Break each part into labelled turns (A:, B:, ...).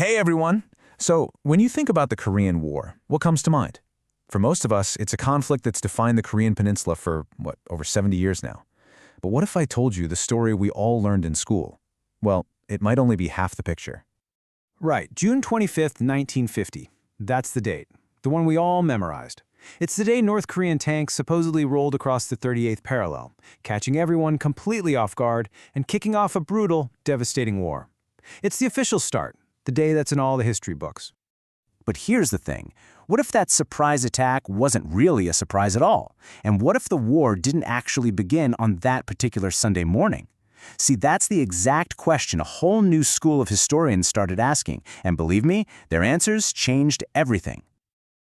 A: Hey everyone! So, when you think about the Korean War, what comes to mind? For most of us, it's a conflict that's defined the Korean Peninsula for, over 70 years now. But what if I told you the story we all learned in school? Well, it might only be half the picture.
B: Right, June 25th, 1950. That's the date. The one we all memorized. It's the day North Korean tanks supposedly rolled across the 38th parallel, catching everyone completely off guard and kicking off a brutal, devastating war. It's the official start, the day that's in all the history books.
C: But here's the thing. What if that surprise attack wasn't really a surprise at all? And what if the war didn't actually begin on that particular Sunday morning? See, that's the exact question a whole new school of historians started asking, and believe me, their answers changed everything.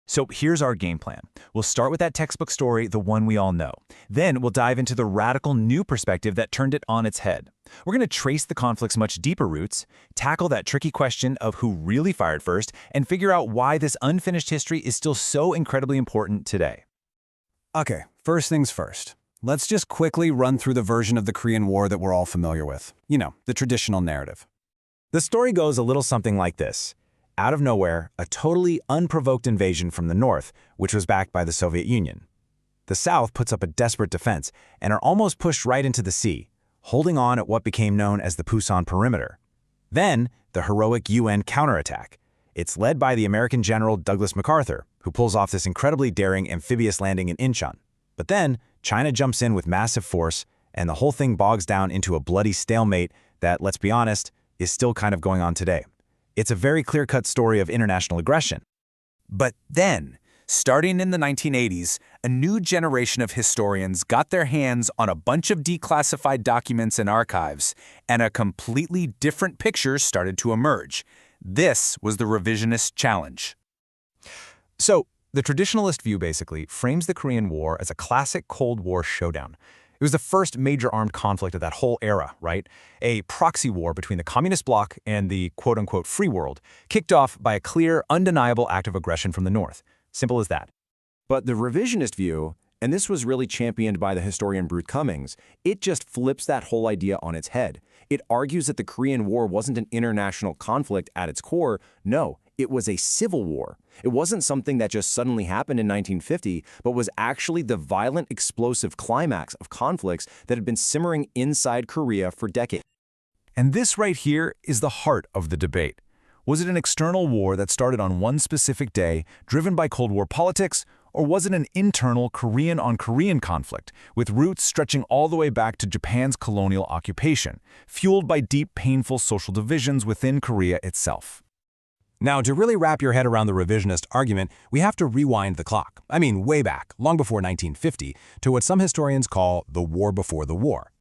A: So here's our game plan. We'll start with that textbook story, the one we all know. Then we'll dive into the radical new perspective that turned it on its head. We're going to trace the conflict's much deeper roots, tackle that tricky question of who really fired first, and figure out why this unfinished history is still so incredibly important today.
B: Okay, first things first. Let's just quickly run through the version of the Korean War that we're all familiar with. You know, the traditional narrative.
A: The story goes a little something like this. Out of nowhere, a totally unprovoked invasion from the north, which was backed by the Soviet Union. The South puts up a desperate defense and are almost pushed right into the sea, holding on at what became known as the Pusan Perimeter. Then, the heroic UN counterattack. It's led by the American General Douglas MacArthur, who pulls off this incredibly daring amphibious landing in Incheon. But then, China jumps in with massive force, and the whole thing bogs down into a bloody stalemate that, let's be honest, is still kind of going on today. It's a very clear-cut story of international aggression. But then, starting in the 1980s, a new generation of historians got their hands on a bunch of declassified documents and archives, and a completely different picture started to emerge. This was the revisionist challenge. So, the traditionalist view basically frames the Korean War as a classic Cold War showdown. It was the first major armed conflict of that whole era, right? A proxy war between the communist bloc and the quote-unquote free world, kicked off by a clear, undeniable act of aggression from the north. Simple as that.
D: But the revisionist view, and this was really championed by the historian Bruce Cumings, it just flips that whole idea on its head. It argues that the Korean War wasn't an international conflict at its core. No, it was a civil war. It wasn't something that just suddenly happened in 1950, but was actually the violent, explosive climax of conflicts that had been simmering inside Korea for decades.
A: And this right here is the heart of the debate. Was it an external war that started on one specific day, driven by Cold War politics, or was it an internal Korean-on-Korean conflict, with roots stretching all the way back to Japan's colonial occupation, fueled by deep, painful social divisions within Korea itself?
B: Now, to really wrap your head around the revisionist argument, we have to rewind the clock. I mean, way back, long before 1950, to what some historians call the war before the war.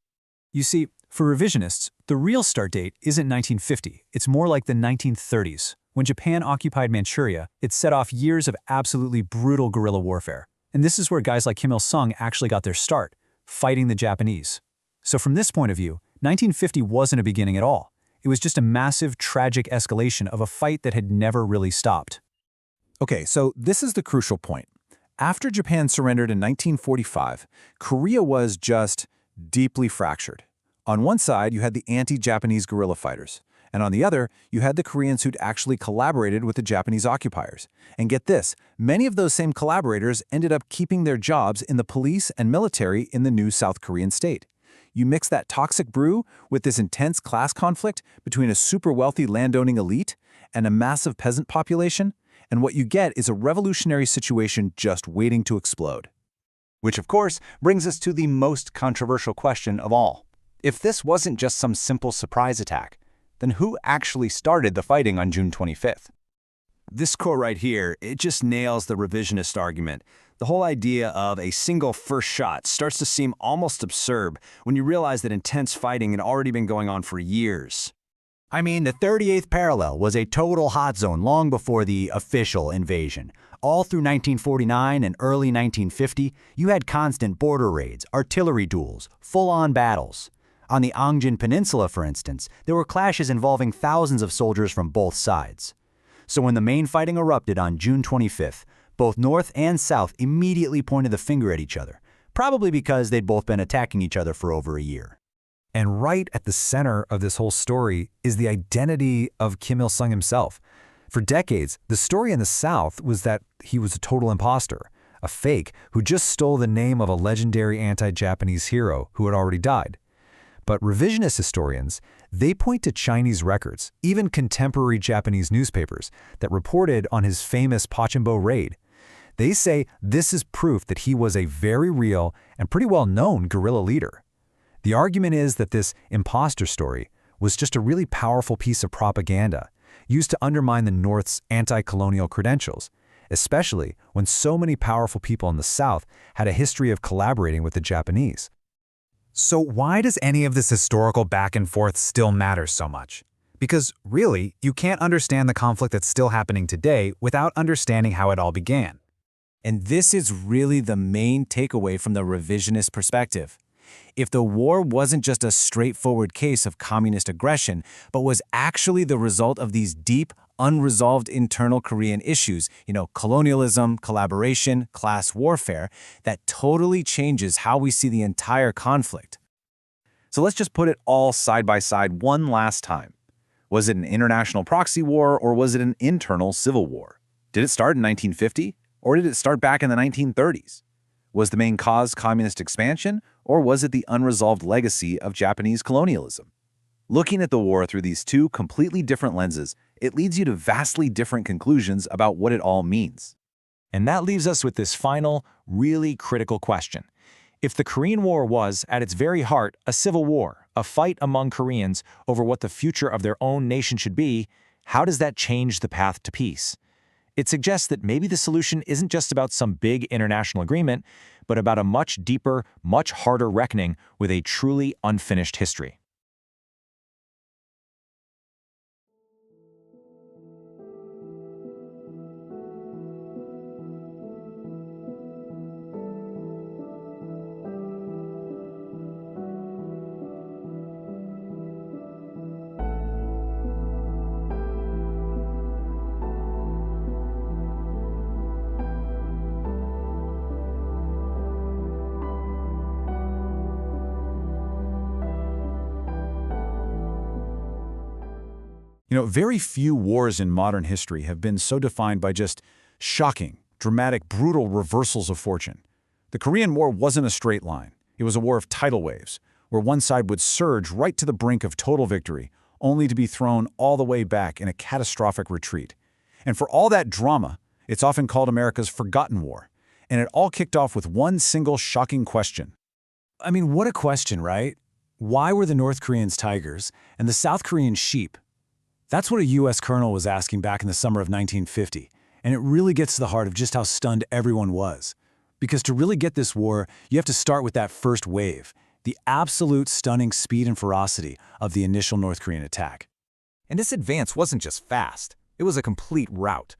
E: You see, for revisionists, the real start date isn't 1950. It's more like the 1930s. When Japan occupied Manchuria, it set off years of absolutely brutal guerrilla warfare. And this is where guys like Kim Il-sung actually got their start, fighting the Japanese. So from this point of view, 1950 wasn't a beginning at all. It was just a massive, tragic escalation of a fight that had never really stopped.
A: Okay, so this is the crucial point. After Japan surrendered in 1945, Korea was just deeply fractured. On one side, you had the anti-Japanese guerrilla fighters, and on the other, you had the Koreans who'd actually collaborated with the Japanese occupiers. And get this, many of those same collaborators ended up keeping their jobs in the police and military in the new South Korean state. You mix that toxic brew with this intense class conflict between a super wealthy landowning elite and a massive peasant population, and what you get is a revolutionary situation just waiting to explode.
C: Which, of course, brings us to the most controversial question of all. If this wasn't just some simple surprise attack, then who actually started the fighting on June 25th?
B: This quote right here, it just nails the revisionist argument. The whole idea of a single first shot starts to seem almost absurd when you realize that intense fighting had already been going on for years.
C: I mean, the 38th parallel was a total hot zone long before the official invasion. All through 1949 and early 1950, you had constant border raids, artillery duels, full-on battles. On the Angjin Peninsula, for instance, there were clashes involving thousands of soldiers from both sides. So when the main fighting erupted on June 25th, both North and South immediately pointed the finger at each other, probably because they'd both been attacking each other for over a year.
B: And right at the center of this whole story is the identity of Kim Il-sung himself. For decades, the story in the South was that he was a total imposter, a fake who just stole the name of a legendary anti-Japanese hero who had already died. But revisionist historians, they point to Chinese records, even contemporary Japanese newspapers, that reported on his famous Pachinbo raid. They say this is proof that he was a very real and pretty well-known guerrilla leader. The argument is that this imposter story was just a really powerful piece of propaganda used to undermine the North's anti-colonial credentials, especially when so many powerful people in the South had a history of collaborating with the Japanese.
A: So why does any of this historical back and forth still matter so much? Because really, you can't understand the conflict that's still happening today without understanding how it all began.
D: And this is really the main takeaway from the revisionist perspective. If the war wasn't just a straightforward case of communist aggression, but was actually the result of these deep, unresolved internal Korean issues, colonialism, collaboration, class warfare, that totally changes how we see the entire conflict.
A: So let's just put it all side by side one last time. Was it an international proxy war or was it an internal civil war? Did it start in 1950 or did it start back in the 1930s? Was the main cause communist expansion, or was it the unresolved legacy of Japanese colonialism? Looking at the war through these two completely different lenses, it leads you to vastly different conclusions about what it all means.
E: And that leaves us with this final, really critical question. If the Korean War was, at its very heart, a civil war, a fight among Koreans over what the future of their own nation should be, how does that change the path to peace? It suggests that maybe the solution isn't just about some big international agreement, but about a much deeper, much harder reckoning with a truly unfinished history.
A: Very few wars in modern history have been so defined by just shocking, dramatic, brutal reversals of fortune. The Korean War wasn't a straight line. It was a war of tidal waves, where one side would surge right to the brink of total victory, only to be thrown all the way back in a catastrophic retreat. And for all that drama, it's often called America's forgotten war. And it all kicked off with one single shocking question.
B: I mean, what a question, right? Why were the North Koreans tigers and the South Koreans sheep? That's what a U.S. colonel was asking back in the summer of 1950, and it really gets to the heart of just how stunned everyone was. Because to really get this war, you have to start with that first wave, the absolute stunning speed and ferocity of the initial North Korean attack.
A: And this advance wasn't just fast, it was a complete rout.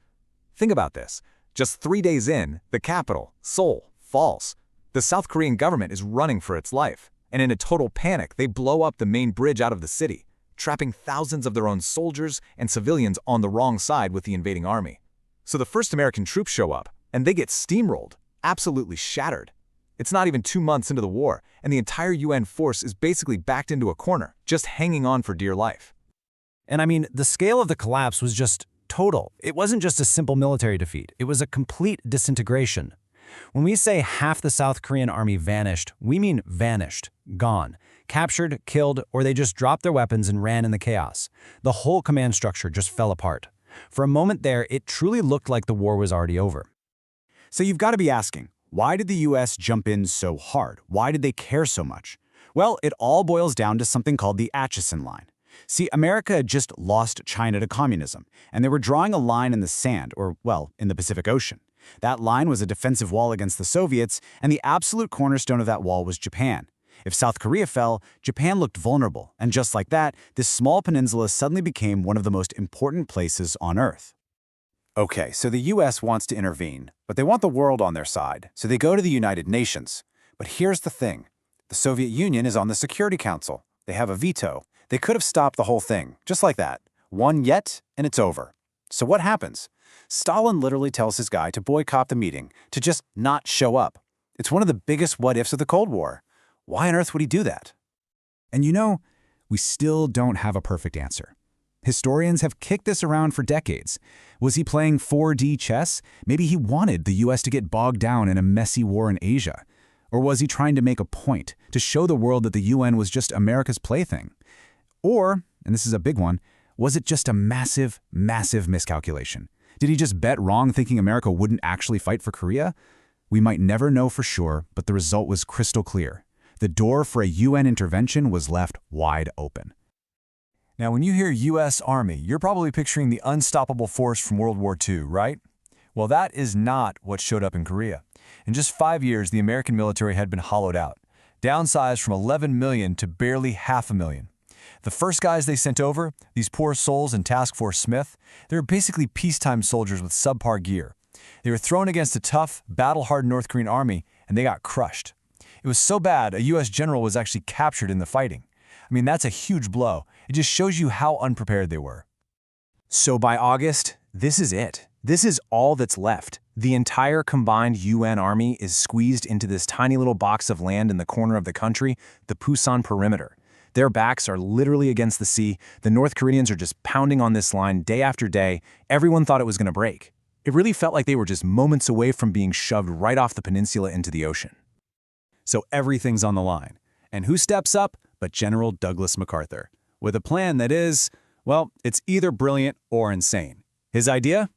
A: Think about this. Just 3 days in, the capital, Seoul, falls. The South Korean government is running for its life, and in a total panic, they blow up the main bridge out of the city, trapping thousands of their own soldiers and civilians on the wrong side with the invading army. So the first American troops show up, and they get steamrolled, absolutely shattered. It's not even 2 months into the war, and the entire UN force is basically backed into a corner, just hanging on for dear life.
B: And I mean, the scale of the collapse was just total. It wasn't just a simple military defeat. It was a complete disintegration. When we say half the South Korean army vanished, we mean vanished, gone. Captured, killed, or they just dropped their weapons and ran in the chaos. The whole command structure just fell apart. For a moment there, it truly looked like the war was already over.
C: So you've got to be asking, why did the U.S. jump in so hard? Why did they care so much? Well, it all boils down to something called the Atchison Line. See, America had just lost China to communism, and they were drawing a line in the sand, or, well, in the Pacific Ocean. That line was a defensive wall against the Soviets, and the absolute cornerstone of that wall was Japan. If South Korea fell, Japan looked vulnerable, and just like that, this small peninsula suddenly became one of the most important places on Earth. Okay, so the U.S. wants to intervene, but they want the world on their side, so they go to the United Nations. But here's the thing. The Soviet Union is on the Security Council. They have a veto. They could have stopped the whole thing, just like that. One yet, and it's over. So what happens? Stalin literally tells his guy to boycott the meeting, to just not show up. It's one of the biggest what-ifs of the Cold War. Why on earth would he do that?
B: And you know, we still don't have a perfect answer. Historians have kicked this around for decades. Was he playing 4D chess? Maybe he wanted the US to get bogged down in a messy war in Asia. Or was he trying to make a point, to show the world that the UN was just America's plaything? Or, and this is a big one, was it just a massive, massive miscalculation? Did he just bet wrong thinking America wouldn't actually fight for Korea? We might never know for sure, but the result was crystal clear. The door for a UN intervention was left wide open.
E: Now, when you hear U.S. Army, you're probably picturing the unstoppable force from World War II, right? Well, that is not what showed up in Korea. In just 5 years, the American military had been hollowed out, downsized from 11 million to barely 500,000. The first guys they sent over, these poor souls in Task Force Smith, they were basically peacetime soldiers with subpar gear. They were thrown against a tough, battle-hardened North Korean army, and they got crushed. It was so bad, a U.S. general was actually captured in the fighting. I mean, that's a huge blow. It just shows you how unprepared they were.
B: So by August, this is it. This is all that's left. The entire combined UN army is squeezed into this tiny little box of land in the corner of the country, the Pusan perimeter. Their backs are literally against the sea. The North Koreans are just pounding on this line day after day. Everyone thought it was going to break. It really felt like they were just moments away from being shoved right off the peninsula into the ocean. So everything's on the line. And who steps up but General Douglas MacArthur, with a plan that is, well, it's either brilliant or insane. His idea?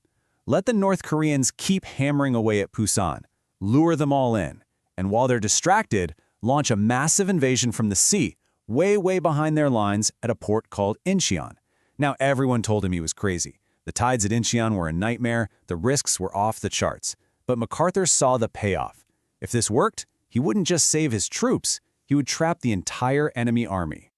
B: Let the North Koreans keep hammering away at Pusan, lure them all in, and while they're distracted, launch a massive invasion from the sea, way, way behind their lines at a port called Incheon. Now, everyone told him he was crazy. The tides at Incheon were a nightmare, the risks were off the charts. But MacArthur saw the payoff. If this worked, he wouldn't just save his troops, he would trap the entire enemy army.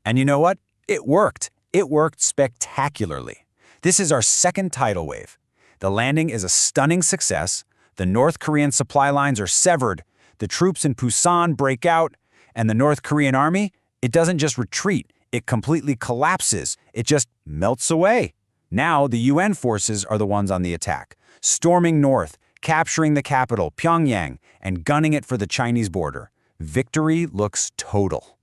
B: And you know what? It worked. It worked spectacularly. This is our second tidal wave. The landing is a stunning success. The North Korean supply lines are severed. The troops in Pusan break out. And the North Korean army, it doesn't just retreat. It completely collapses. It just melts away. Now the UN forces are the ones on the attack, storming north, capturing the capital, Pyongyang, and gunning it for the Chinese border. Victory looks total.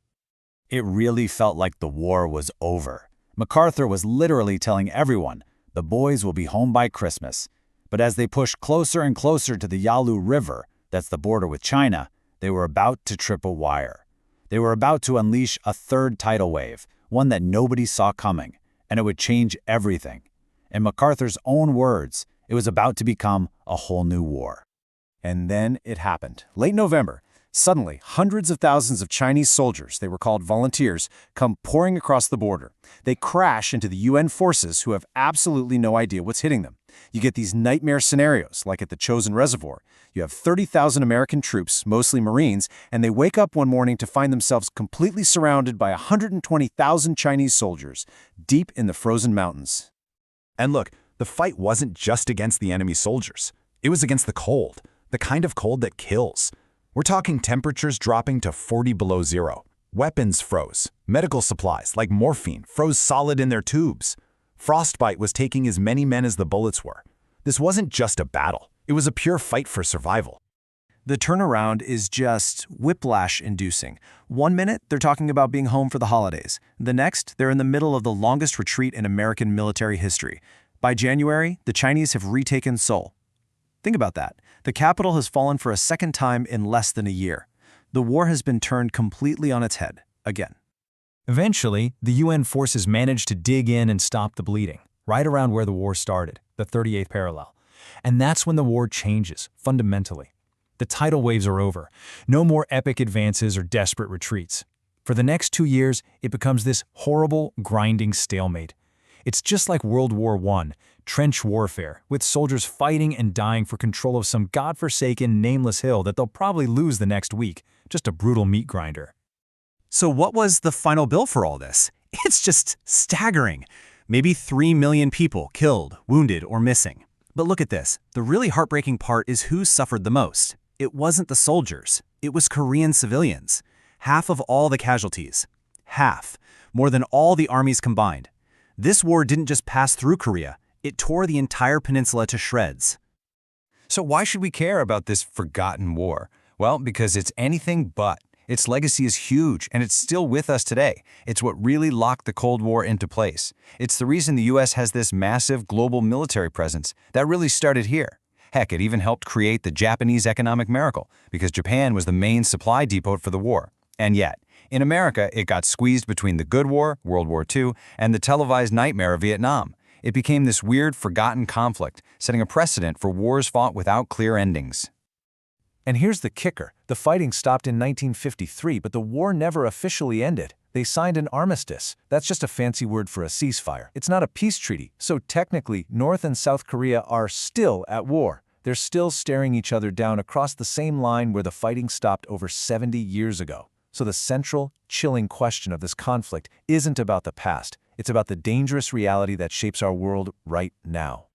B: It really felt like the war was over. MacArthur was literally telling everyone, the boys will be home by Christmas. But as they pushed closer and closer to the Yalu River, that's the border with China, they were about to trip a wire. They were about to unleash a third tidal wave, one that nobody saw coming, and it would change everything. In MacArthur's own words, it was about to become a whole new war. And then it happened. Late November, suddenly hundreds of thousands of Chinese soldiers, they were called volunteers, come pouring across the border. They crash into the UN forces who have absolutely no idea what's hitting them. You get these nightmare scenarios, like at the Chosin Reservoir. You have 30,000 American troops, mostly Marines, and they wake up one morning to find themselves completely surrounded by 120,000 Chinese soldiers, deep in the frozen mountains.
A: And look, the fight wasn't just against the enemy soldiers. It was against the cold, the kind of cold that kills. We're talking temperatures dropping to 40 below zero. Weapons froze. Medical supplies, like morphine, froze solid in their tubes. Frostbite was taking as many men as the bullets were. This wasn't just a battle. It was a pure fight for survival.
B: The turnaround is just whiplash-inducing. 1 minute, they're talking about being home for the holidays. The next, they're in the middle of the longest retreat in American military history. By January, the Chinese have retaken Seoul. Think about that. The capital has fallen for a second time in less than a year. The war has been turned completely on its head, again.
E: Eventually, the UN forces managed to dig in and stop the bleeding, right around where the war started, the 38th parallel. And that's when the war changes, fundamentally. The tidal waves are over. No more epic advances or desperate retreats. For the next 2 years, it becomes this horrible, grinding stalemate. It's just like World War I, trench warfare, with soldiers fighting and dying for control of some godforsaken, nameless hill that they'll probably lose the next week. Just a brutal meat grinder.
B: So what was the final bill for all this? It's just staggering. Maybe 3 million people killed, wounded, or missing. But look at this. The really heartbreaking part is who suffered the most. It wasn't the soldiers. It was Korean civilians. Half of all the casualties. Half. More than all the armies combined. This war didn't just pass through Korea. It tore the entire peninsula to shreds.
E: So why should we care about this forgotten war? Well, because it's anything but.
B: Its legacy is huge, and it's still with us today. It's what really locked the Cold War into place. It's the reason the U.S. has this massive global military presence that really started here. Heck, it even helped create the Japanese economic miracle, because Japan was the main supply depot for the war. And yet, in America, it got squeezed between the good war, World War II, and the televised nightmare of Vietnam. It became this weird, forgotten conflict, setting a precedent for wars fought without clear endings.
A: And here's the kicker. The fighting stopped in 1953, but the war never officially ended. They signed an armistice. That's just a fancy word for a ceasefire. It's not a peace treaty, so technically, North and South Korea are still at war. They're still staring each other down across the same line where the fighting stopped over 70 years ago. So the central, chilling question of this conflict isn't about the past. It's about the dangerous reality that shapes our world right now.